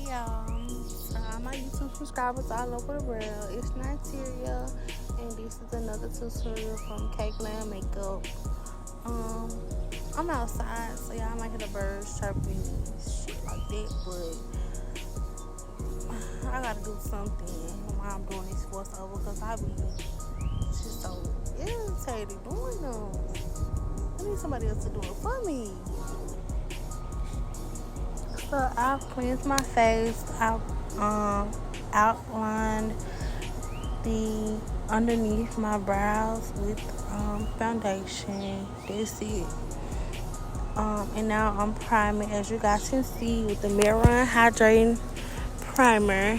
y'all. So all my YouTube subscribers all over the world. It's Nigeria, and this is another tutorial from Cake Glam Makeup. Um, I'm outside, so y'all might hear the birds chirping and shit like that, but I gotta do something while I'm doing this voiceover because I be just so irritated doing them. I need somebody else to do it for me. So I cleansed my face. I outlined the underneath my brows with foundation. That's it. And now I'm priming, as you guys can see, with the Mirror Hydrating Primer.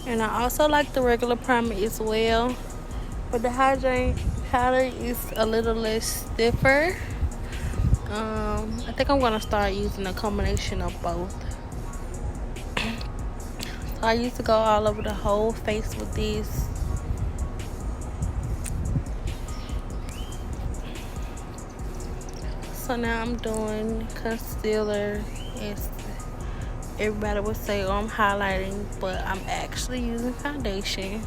And I also like the regular primer as well, but the hydrating powder is a little less stiffer. I think I'm gonna start using a combination of both. So I used to go all over the whole face with this. So now I'm doing concealer. As everybody would say, oh, I'm highlighting, but I'm actually using foundation.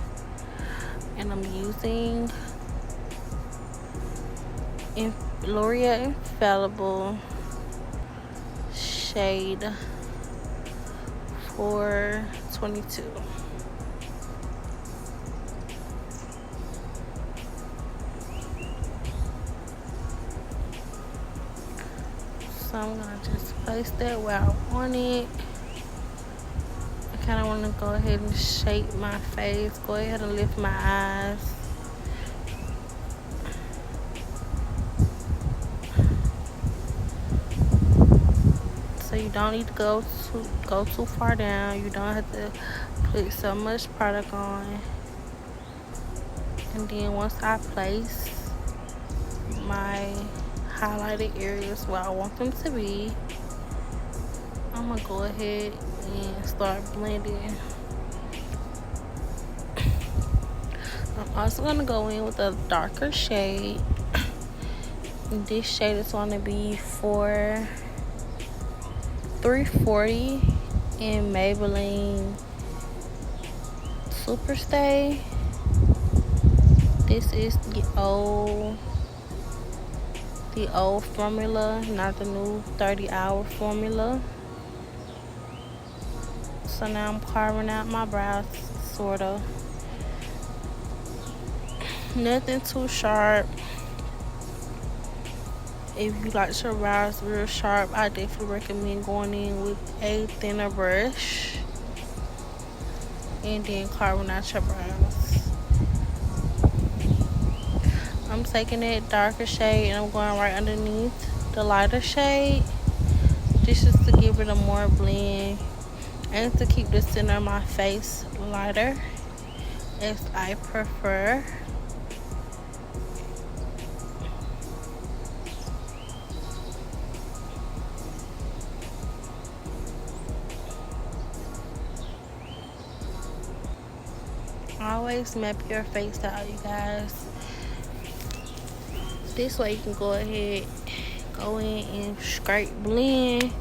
And I'm using L'Oreal Infallible shade 422. So I'm gonna just place that where I want it. I kind of want to go ahead and shape my face. Go ahead and lift my eyes. So you don't need to go too far down. You don't have to put so much product on. And then once I place my highlighted areas where I want them to be, I'm gonna go ahead and start blending. I'm also gonna go in with a darker shade. This shade is gonna be for 340 in Maybelline Superstay. This is the old formula, not the new 30-hour formula. So now I'm carving out my brows, sort of. Nothing too sharp. If you like your brows real sharp, I definitely recommend going in with a thinner brush and then carving out your brows. I'm taking that darker shade and I'm going right underneath the lighter shade. This is to give it a more blend and to keep the center of my face lighter, as I prefer. Always map your face out, you guys. This way you can go ahead, go in and straight blend.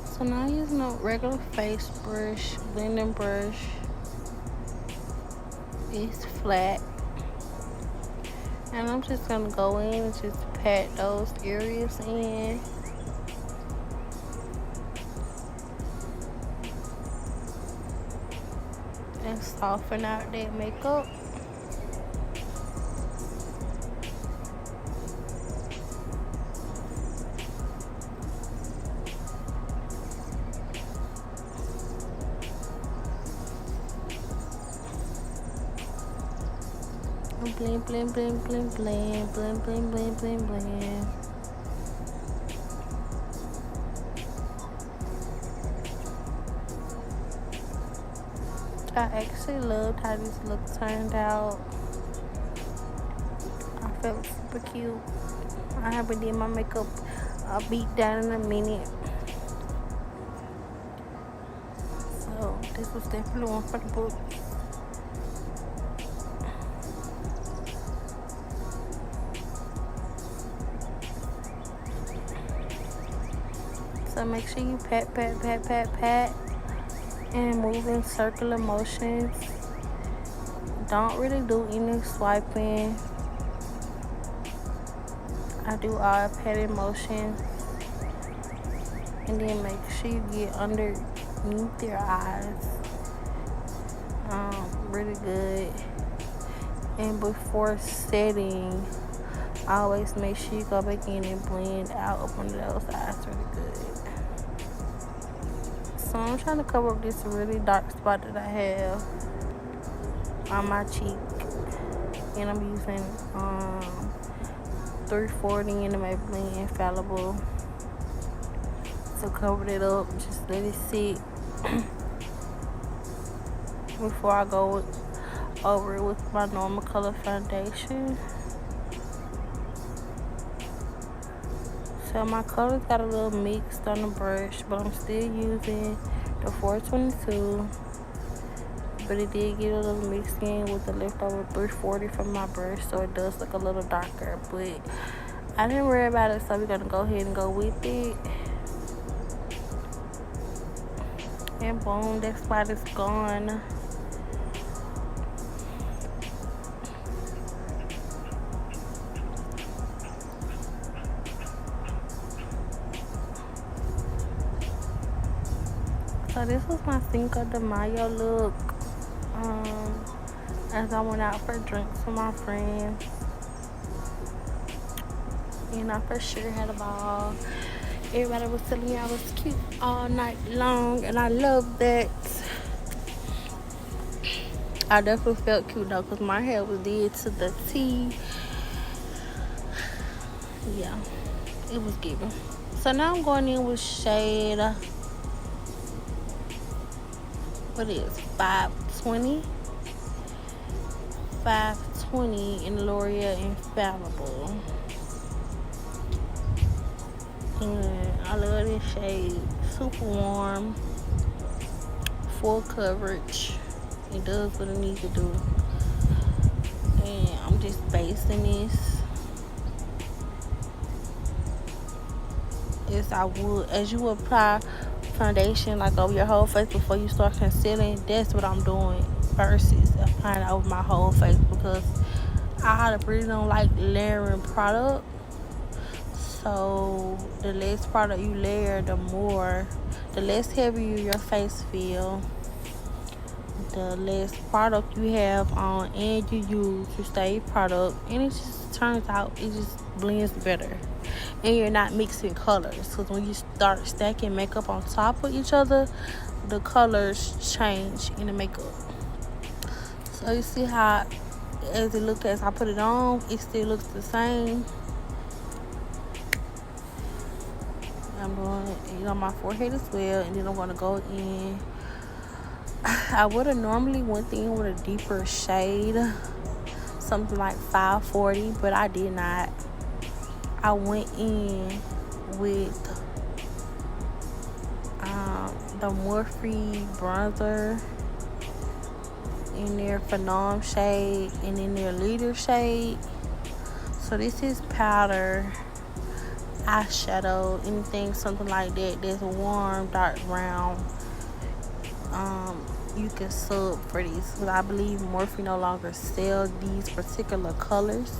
So now I'm using a regular face brush, blending brush. It's flat. And I'm just gonna go in and just pat those areas in. And soften out that makeup. Blend, blend, blend, blend, blend, blend, blend, blend, blend, blend. I actually loved how this look turned out. I felt super cute. I haven't did my makeup beat down in a minute. So this was definitely one for the book. So make sure you pat, pat, pat, pat, pat, and move in circular motions. Don't really do any swiping. I do all patting motions. And then make sure you get underneath your eyes. Really good. And before setting, always make sure you go back in and blend out up under those eyes really good. So I'm trying to cover up this really dark spot that I have on my cheek. And I'm using 340 in the Maybelline Infallible to cover it up. Just let it sit before I go over it with my normal color foundation. So my colors got a little mixed on the brush, but I'm still using the 422. But it did get a little mixed in with the leftover 340 from my brush, so it does look a little darker. But I didn't worry about it, so we're gonna go ahead and go with it. And boom, that spot is gone. So this was my Cinco de Mayo look. As I went out for drinks with my friends. And I for sure had a ball. Everybody was telling me I was cute all night long, and I love that. I definitely felt cute though, because my hair was did to the T. Yeah, it was giving. So now I'm going in with shade, what is 520 in L'Oreal Infallible. And I love this shade. Super warm, full coverage. It does what it needs to do. And I'm just basting this as you would apply foundation like over your whole face before you start concealing. That's what I'm doing versus applying it over my whole face, because I really don't like layering product. So the less product you layer, the less heavier your face feel, the less product you have on, and you use your stay product, and it just turns out, it just blends better. And you're not mixing colors, because when you start stacking makeup on top of each other, the colors change in the makeup. So you see how as it looks, as I put it on, it still looks the same. I'm doing it on my forehead as well, and then I'm going to go in. I would have normally went in with a deeper shade, something like 540, but I did not. I went in with the Morphe bronzer in their Phenom shade and in their Leader shade. So this is powder, eyeshadow, anything something like that that's warm, dark brown. You can sub for these, because I believe Morphe no longer sell these particular colors.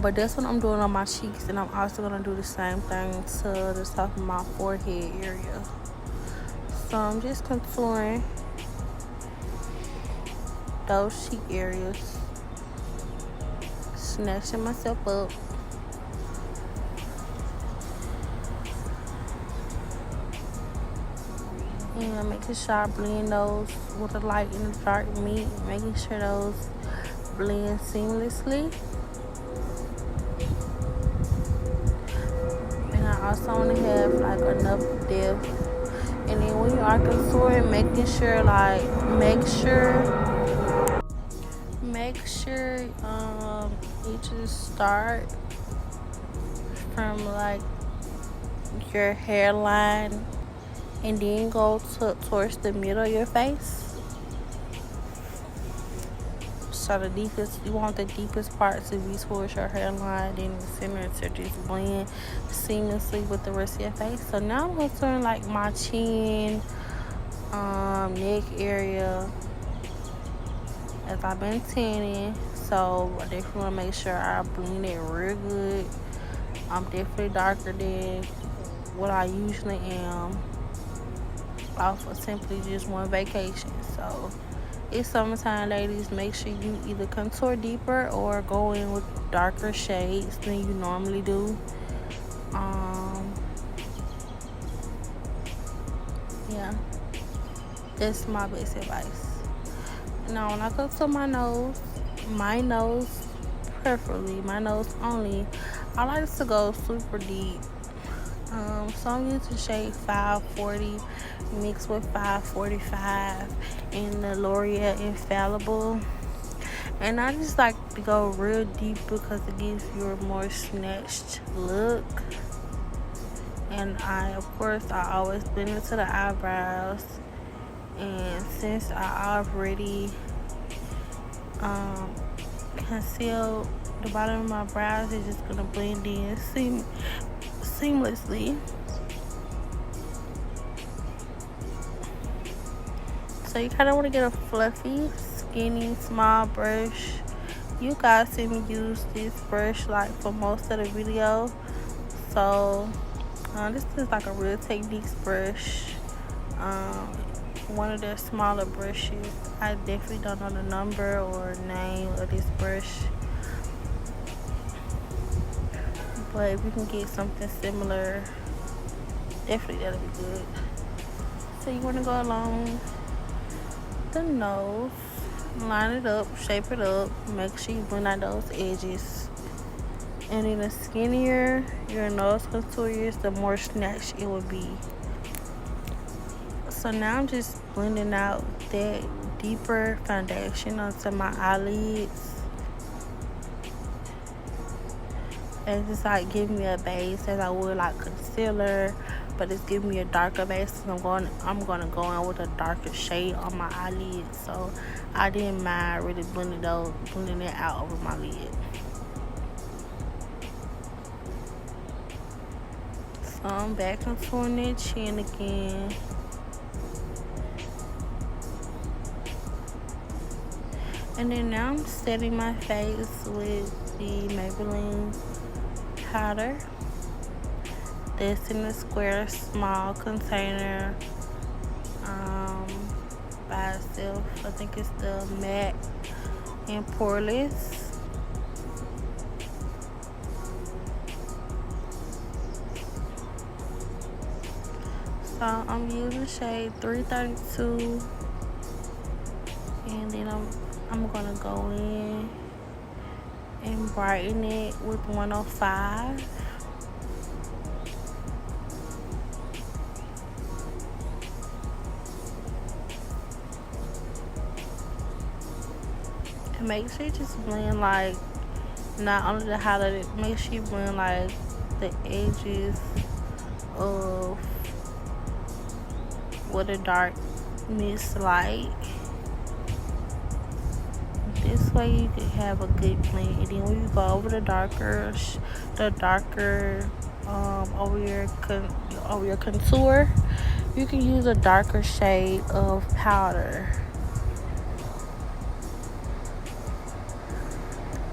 But that's what I'm doing on my cheeks, and I'm also going to do the same thing to the top of my forehead area. So I'm just contouring those cheek areas, snatching myself up. And making sure I blend those with the light and the dark meat, making sure those blend seamlessly. And I also want to have like enough depth. And then when you are contouring, making sure you just start from like your hairline and then go towards the middle of your face. So So the deepest, you want the deepest part to be towards your hairline, then the center to just blend seamlessly with the rest of your face. So now I'm going to turn like my chin, neck area, as I've been tanning. So I definitely want to make sure I blend it real good. I'm definitely darker than what I usually am off of simply just one vacation. So it's summertime, ladies. Make sure you either contour deeper or go in with darker shades than you normally do. Yeah, that's my best advice. Now, when I go to my nose preferably, my nose only, I like to go super deep. So I'm using shade 540 mixed with 545 in the L'Oreal Infallible. And I just like to go real deep because it gives you a more snatched look. And I always blend it to the eyebrows. And since I already concealed the bottom of my brows, it's just gonna blend in seamlessly. So you kind of want to get a fluffy, skinny, small brush. You guys see me use this brush like for most of the video. So this is like a Real Techniques brush. One of their smaller brushes. I definitely don't know the number or name of this brush, but if you can get something similar, definitely that'll be good. So you want to go along the nose, line it up, shape it up, make sure you blend out those edges. And then the skinnier your nose contour is, the more snatched it will be. So now I'm just blending out that deeper foundation onto my eyelids. And just like giving me a base as I would like concealer, but it's giving me a darker base. I'm gonna go in with a darker shade on my eyelids. So I didn't mind really blending it out over my lid. So I'm back contouring that chin again. And then now I'm setting my face with the Maybelline powder. That's in the square small container by itself. I think it's the matte and poreless. So I'm using shade 332, and then I'm gonna go in and brighten it with 105. And make sure you just blend like not only the highlight, make sure you blend like the edges of what a dark mist light. This way you can have a good blend. And then when you go over the darker over your contour, you can use a darker shade of powder,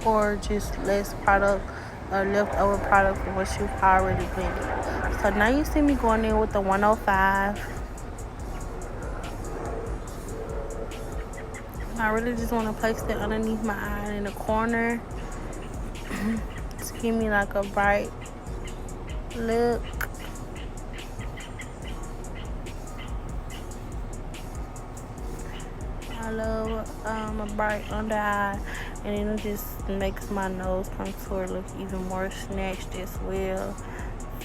or just less product or leftover product from what you've already blended. So now you see me going in with the 105. I really just want to place it underneath my eye in the corner to give me like a bright look. I love a bright under eye, and then it just makes my nose contour look even more snatched as well.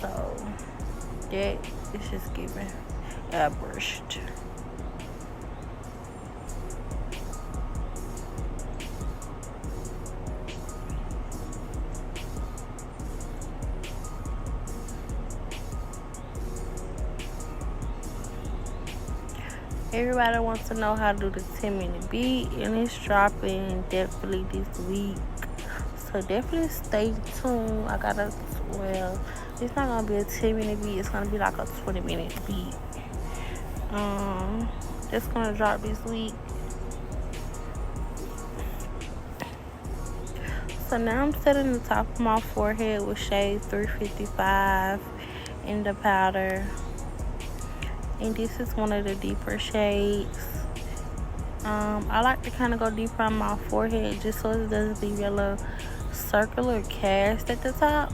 So that is just giving airbrushed. Everybody wants to know how to do the 10-minute beat, and it's dropping definitely this week. So definitely stay tuned. It's not gonna be a 10-minute beat, it's gonna be like a 20-minute beat. It's gonna drop this week. So now I'm setting the top of my forehead with shade 355 in the powder. And this is one of the deeper shades. I like to kind of go deeper on my forehead just so it doesn't leave a little circular cast at the top.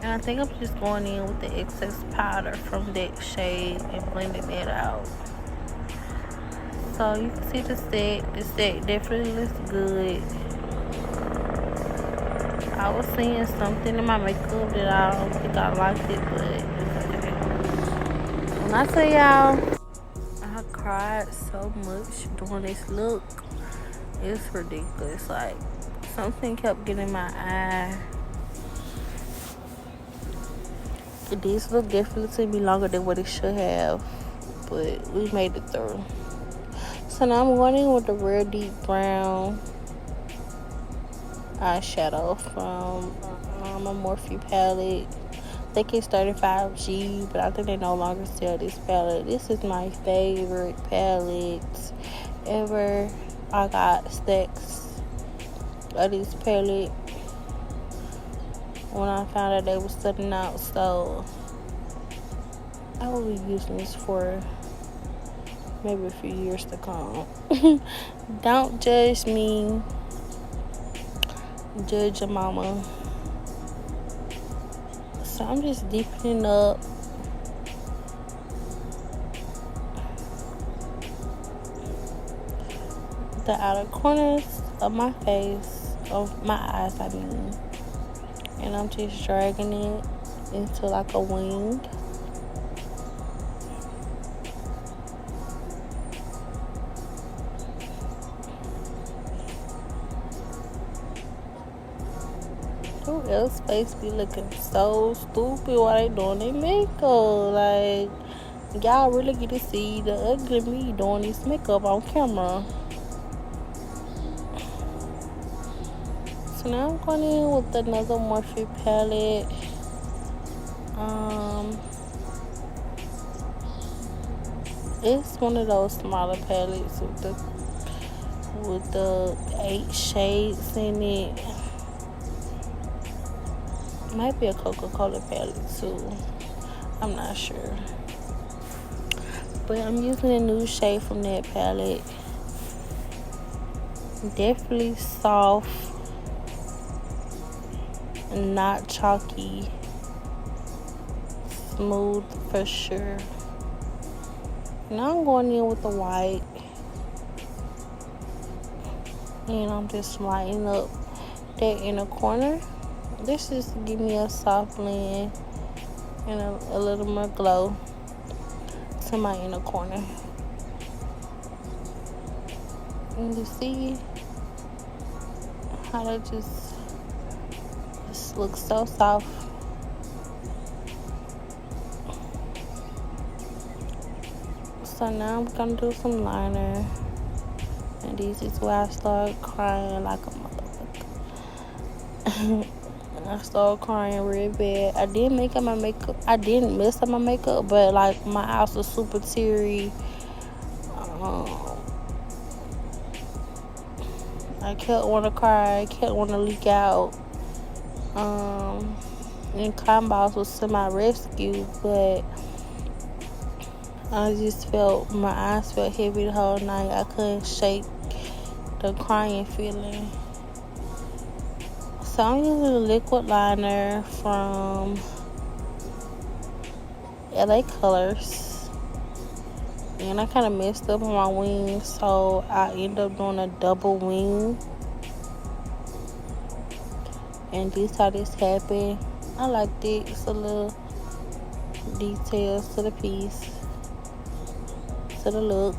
And I think I'm just going in with the excess powder from that shade and blending it out. So you can see the set definitely looks good. I was seeing something in my makeup that I don't think I liked it, but it's okay. When I tell y'all, I cried so much doing this look. It's ridiculous. Like, something kept getting in my eye. This look definitely took me longer than what it should have, but we made it through. So now I'm going in with the Real Deep Brown eyeshadow from a Morphe palette. I think it's 35G, but I think they no longer sell this palette. This is my favorite palette ever. I got stacks of this palette when I found out they were selling out, so I will be using this for maybe a few years to come. Don't judge me, judge your mama. So I'm just deepening up the outer corners of my face, of my eyes, I mean. And I'm just dragging it into like a wing. Who else face be looking so stupid while they doing their makeup? Like, y'all really get to see the ugly me doing this makeup on camera. So now I'm going in with another Morphe palette. It's one of those smaller palettes with the 8 shades in it. Might be a Coca-Cola palette too. I'm not sure. But I'm using a new shade from that palette. Definitely soft. Not chalky. Smooth for sure. Now I'm going in with the white. And I'm just lighting up that inner corner. This just give me a soft blend and a little more glow to my inner corner. And you see how that just looks so soft. So now I'm gonna do some liner, and this is where I start crying like a motherfucker. I started crying real bad. I didn't mess up my makeup, but like my eyes were super teary. I kept wanting to cry. I kept wanting to leak out. And cotton balls was to my rescue, but I just felt my eyes felt heavy the whole night. I couldn't shake the crying feeling. So I'm using a liquid liner from LA Colors. And I kind of messed up on my wings, so I ended up doing a double wing. And this how this happened. I liked it. It's a little details to the piece, to the look.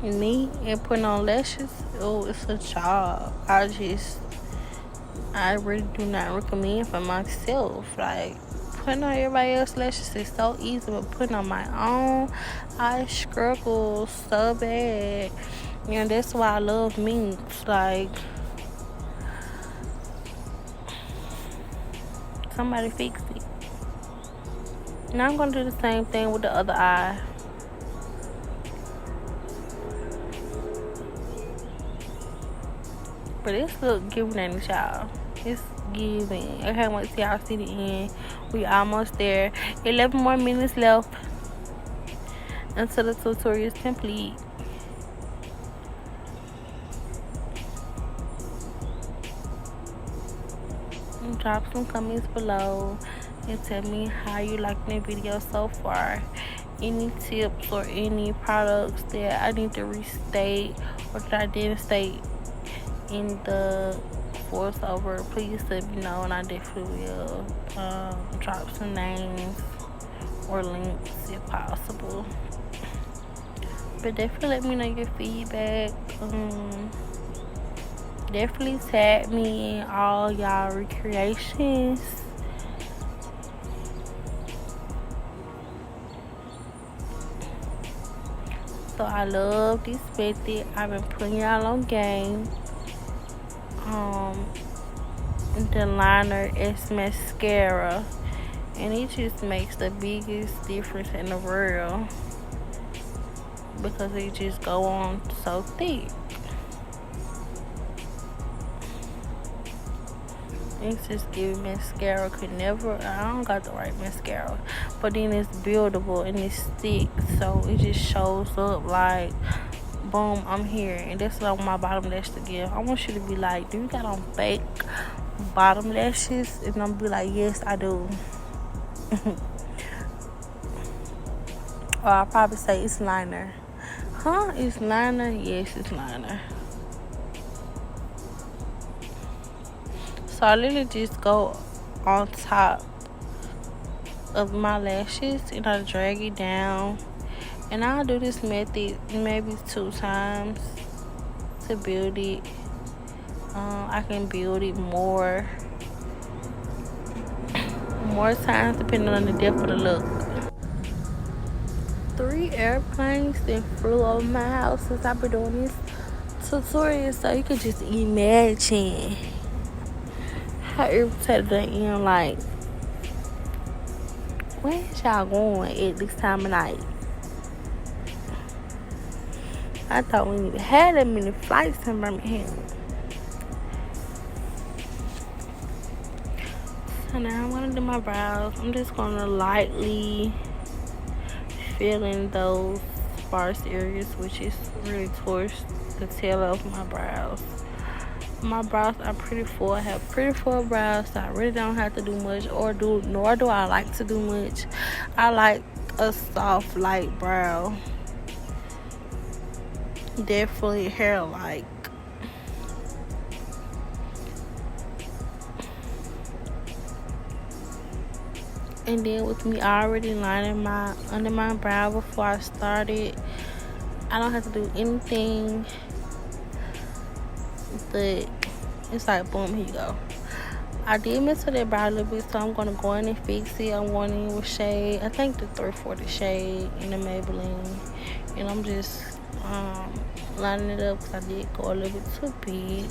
Me and putting on lashes, oh, it's a job. I really do not recommend for myself. Like, putting on everybody else's lashes is so easy, but putting on my own, I struggle so bad. And that's why I love minks. Like, somebody fix it. Now I'm gonna do the same thing with the other eye. But it's look giving at it, y'all. It's giving. Okay, once y'all see the end, we almost there. 11 more minutes left until the tutorial is complete. Drop some comments below and tell me how you liking the video so far. Any tips or any products that I need to restate or that I didn't state in the voiceover, please let me know, and I definitely will drop some names or links if possible. But definitely let me know your feedback. Definitely tag me in all y'all recreations. So I love this method. I've been putting y'all on game. The liner is mascara, and it just makes the biggest difference in the world because it just go on so thick. It's just giving mascara could never. I don't got the right mascara, but then it's buildable and it's thick, so it just shows up like, boom, I'm here. And that's what I want my bottom lash to give. I want you to be like, do you got on fake bottom lashes? And I'm gonna be like, yes, I do. Or I'll probably say it's liner. Huh? It's liner? Yes, it's liner. So I literally just go on top of my lashes and I drag it down. And I'll do this method maybe 2 times to build it. I can build it more times depending on the depth of the look. 3 airplanes that flew over my house since I've been doing this tutorial, so you can just imagine how irritated I am. Like, where y'all going at this time of night? I thought we even had that many flights in Birmingham. So now I'm gonna do my brows. I'm just gonna lightly fill in those sparse areas, which is really towards the tail of my brows. My brows are pretty full. I have pretty full brows, so I really don't have to do much, nor do I like to do much. I like a soft, light brow. Definitely hair-like. And then with me already lining my under my brow before I started, I don't have to do anything. But it's like, boom, here you go. I did mess with that brow a little bit, so I'm gonna go in and fix it. I'm going in with shade, I think the 340 shade in the Maybelline, and I'm just lining it up because I did go a little bit too big.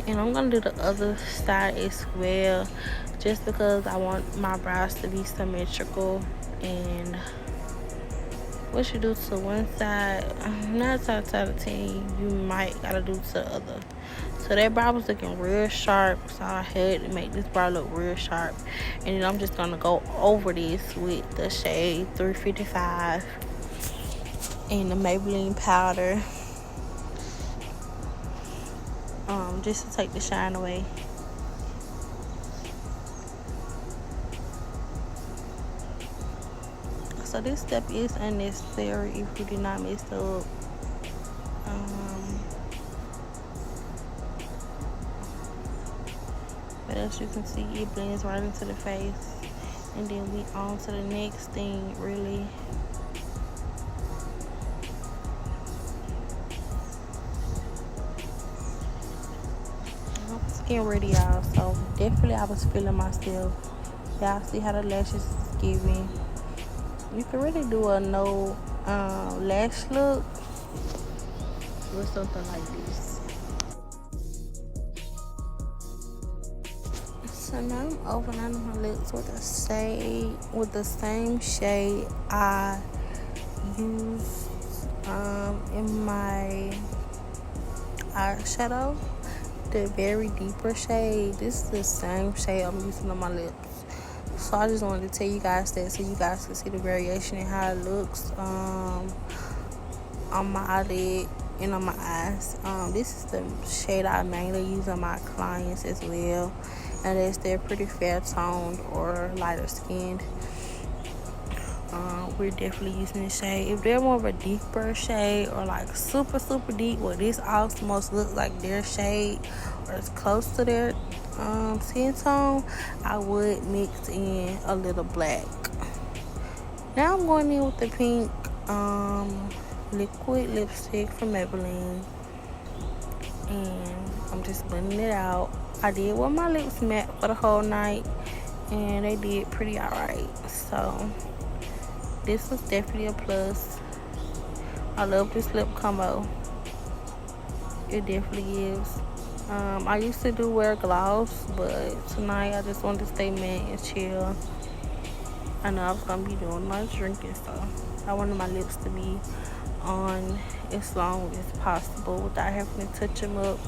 And I'm gonna do the other side as well, just because I want my brows to be symmetrical. And what you do to one side, 9 times out of 10, you might gotta do to the other. So that brow was looking real sharp, so I had to make this brow look real sharp. And then I'm just gonna go over this with the shade 355 and the Maybelline powder, just to take the shine away. So this step is unnecessary if you did not mess up. But as you can see, it blends right into the face. And then we on to the next thing, really. getting ready, y'all. So definitely I was feeling myself. Y'all see how the lashes is giving. You can really do a no lash look with something like this. So now I'm opening my lips with the same shade I used in my eyeshadow, the very deeper shade. This is the same shade I'm using on my lips. So I just wanted to tell you guys that so you guys can see the variation in how it looks on my eyelid and on my eyes. This is the shade I mainly use on my clients as well, unless they're pretty fair toned or lighter skinned. We're definitely using this shade. If they're more of a deeper shade or like super deep, well, this almost looks like their shade or it's close to their skin tone, I would mix in a little black. Now I'm going in with the pink liquid lipstick from Maybelline, and I'm just blending it out. I did wear my lips matte for the whole night, and they did pretty alright. So this was definitely a plus. I love this lip combo. It definitely is. I used to do wear gloss, but tonight I just wanted to stay matte and chill. I know I was gonna be doing my drinking, so I wanted my lips to be on as long as possible without having to touch them up,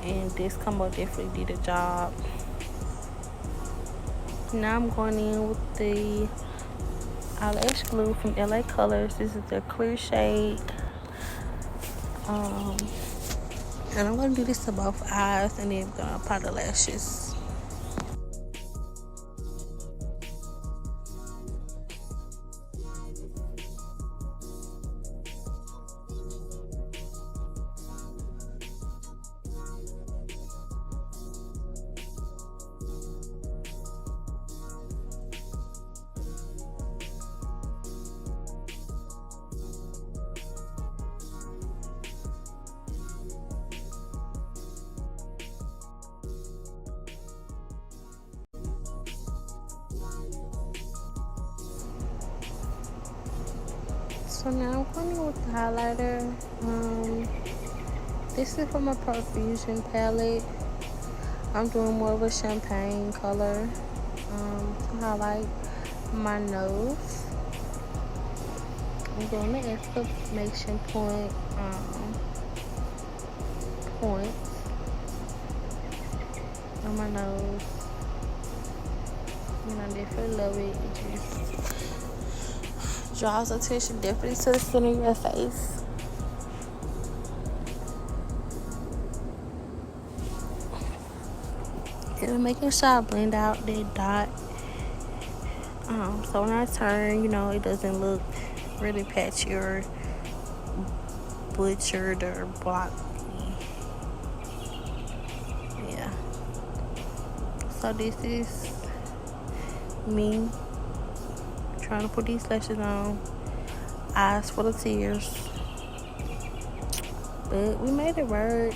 and this combo definitely did a job. Now I'm going in with the eyelash glue from LA Colors. This is the clear shade, and I'm going to do this to both eyes, and then I'm going to apply the lashes. So now I'm going in with the highlighter. This is from a Profusion palette. I'm doing more of a champagne color to highlight my nose. I'm doing the exclamation point points on my nose. And I definitely love it. It just draws attention definitely to the center of your face. And making sure I blend out that dot. So when I turn, it doesn't look really patchy or butchered or blocky. Yeah. So this is me trying to put these lashes on. Eyes full of tears. But we made it work.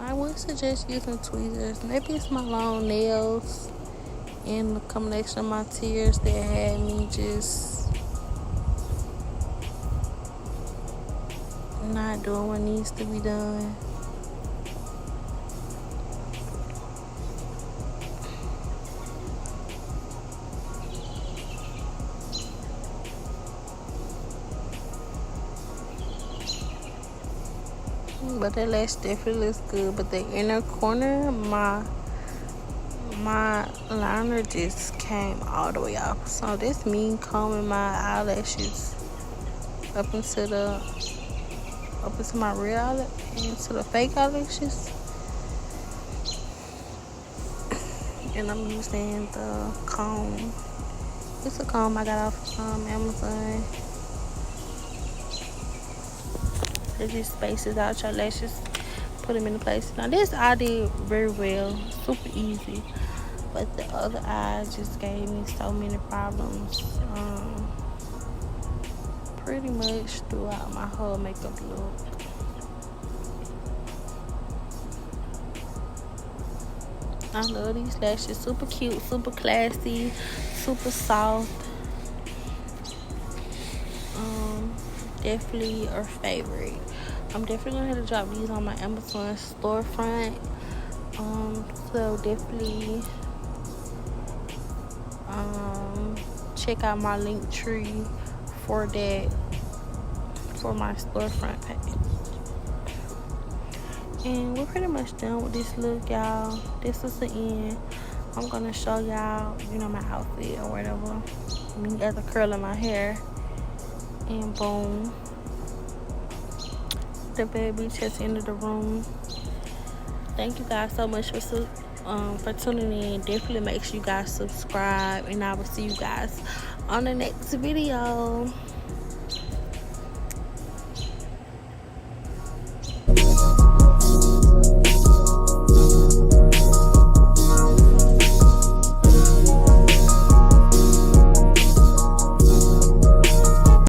I would suggest using tweezers. Maybe it's my long nails and the combination of my tears that had me just not doing what needs to be done. But that lash definitely looks good. But the inner corner, my liner just came all the way off. So that's me combing my eyelashes up into my real eyelash, into the fake eyelashes. And I'm using the comb. It's a comb I got off Amazon. It just spaces out your lashes, put them in place. Now this I did very well, super easy, but the other eye just gave me so many problems pretty much throughout my whole makeup look. I love these lashes. Super cute, super classy, super soft. Definitely our favorite. I'm definitely gonna have to drop these on my Amazon storefront. So definitely check out my link tree for that, for my storefront page. And we're pretty much done with this look, y'all. This is the end. I'm gonna show y'all, my outfit or whatever. Me as a curl in my hair. And boom. The baby just entered the room. Thank you guys so much for tuning in. Definitely make sure you guys subscribe. And I will see you guys on the next video.